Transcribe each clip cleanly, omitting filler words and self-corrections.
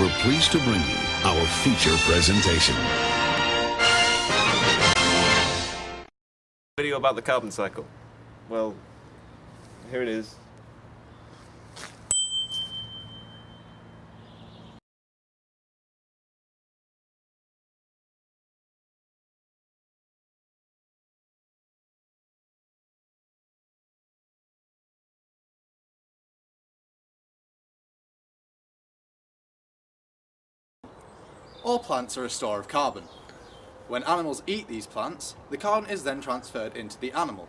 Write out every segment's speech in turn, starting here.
we're pleased to bring you our feature presentation. Video about the carbon cycle. Well, here it is. All plants are a store of carbon. When animals eat these plants, the carbon is then transferred into the animal.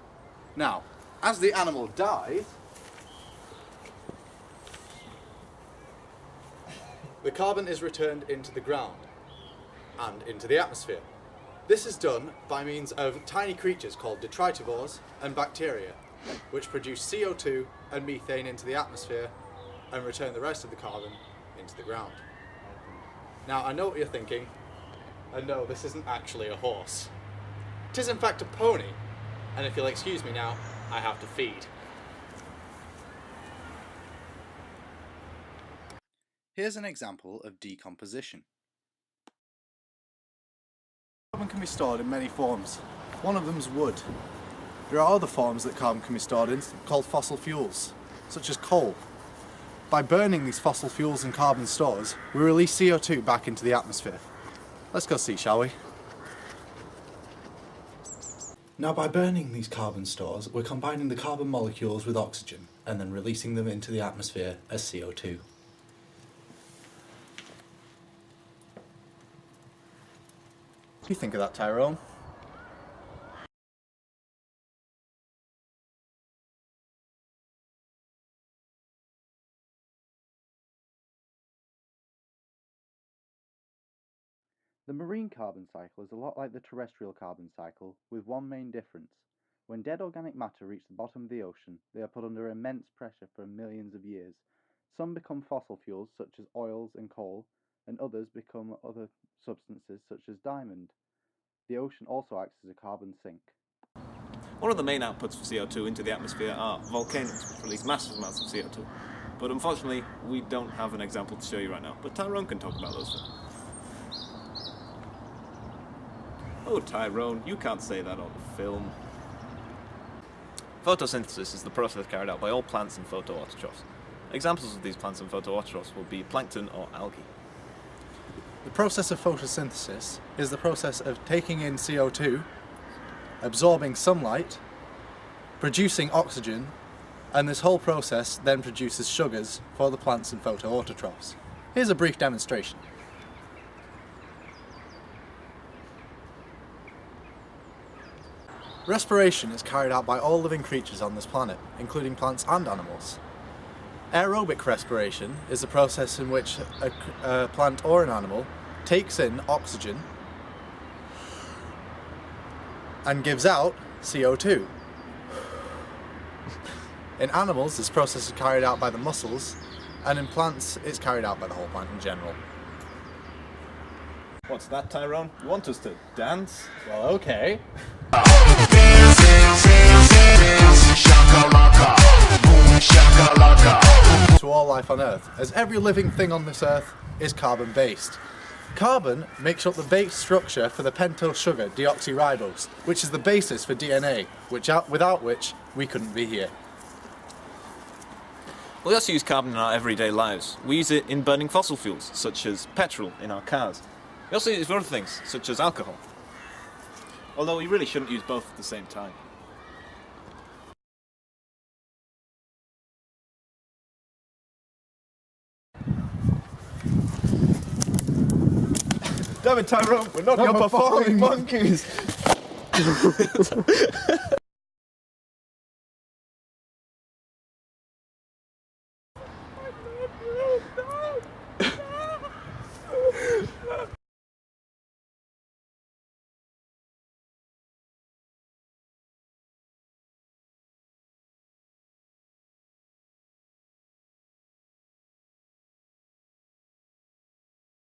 Now, as the animal dies, the carbon is returned into the ground and into the atmosphere. This is done by means of tiny creatures called detritivores and bacteria, which produce CO2 and methane into the atmosphere and return the rest of the carbon into the ground. Now, I know what you're thinking, and no, this isn't actually a horse. It is in fact a pony, and if you'll excuse me now, I have to feed. Here's an example of decomposition. Carbon can be stored in many forms. One of them is wood. There are other forms that carbon can be stored in called fossil fuels, such as coal. By burning these fossil fuels and carbon stores, we release CO2 back into the atmosphere. Let's go see, shall we? Now, by burning these carbon stores, we're combining the carbon molecules with oxygen and then releasing them into the atmosphere as CO2. What do you think of that, Tyrone? The marine carbon cycle is a lot like the terrestrial carbon cycle, with one main difference. When dead organic matter reach the bottom of the ocean, they are put under immense pressure for millions of years. Some become fossil fuels such as oils and coal, and others become other substances such as diamond. The ocean also acts as a carbon sink. One of the main outputs of CO2 into the atmosphere are volcanoes, which release massive amounts of CO2. But unfortunately, we don't have an example to show you right now, but Tyrone can talk about those. Oh, Tyrone, you can't say that on film. Photosynthesis is the process carried out by all plants and photoautotrophs. Examples of these plants and photoautotrophs will be plankton or algae. The process of photosynthesis is the process of taking in CO2, absorbing sunlight, producing oxygen, and this whole process then produces sugars for the plants and photoautotrophs. Here's a brief demonstration. Respiration is carried out by all living creatures on this planet, including plants and animals. Aerobic respiration is the process in which a plant or an animal takes in oxygen and gives out CO2. In animals, this process is carried out by the muscles, and in plants, it's carried out by the whole plant in general. What's that, Tyrone? You want us to dance? Well, okay. To all life on Earth, as every living thing on this Earth is carbon-based. Carbon makes up the base structure for the pentose sugar deoxyribose, which is the basis for DNA, without which we couldn't be here. We also use carbon in our everyday lives. We use it in burning fossil fuels, such as petrol in our cars. We also use it for other things, such as alcohol. Although we really shouldn't use both at the same time. Damn it, Tyrone, we're not your performing monkeys!